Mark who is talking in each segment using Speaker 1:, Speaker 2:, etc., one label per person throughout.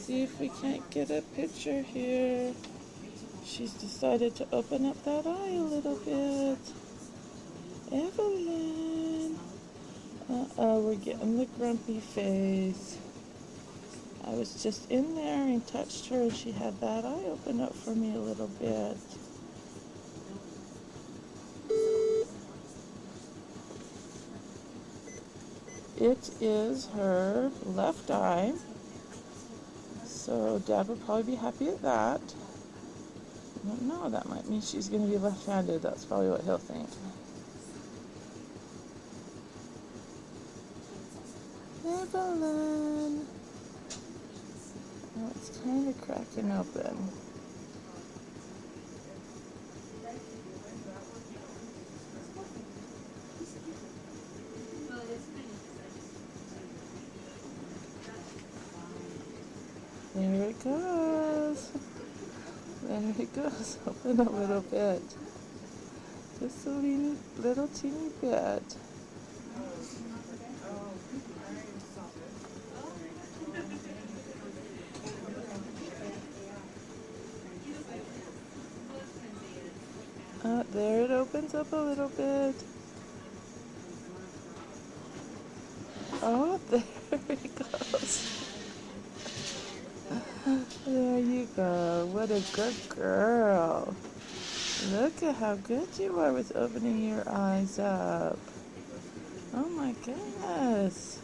Speaker 1: see if we can't get a picture here. She's decided to open up that eye a little bit. Evelyn. Uh-oh, we're getting the grumpy face. I was just in there and touched her, and she had that eye open up for me a little bit. It is her left eye, so Dad will probably be happy at that. I don't know, that might mean she's going to be left-handed. That's probably what he'll think. Evelyn! Oh, it's kind of cracking open. There it goes. There it goes. Open a little bit. Just a little teeny bit. There it opens up a little bit. Oh, there it goes. There you go. What a good girl. Look at how good you are with opening your eyes up. Oh my goodness.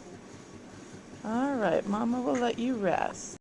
Speaker 1: All right, Mama will let you rest.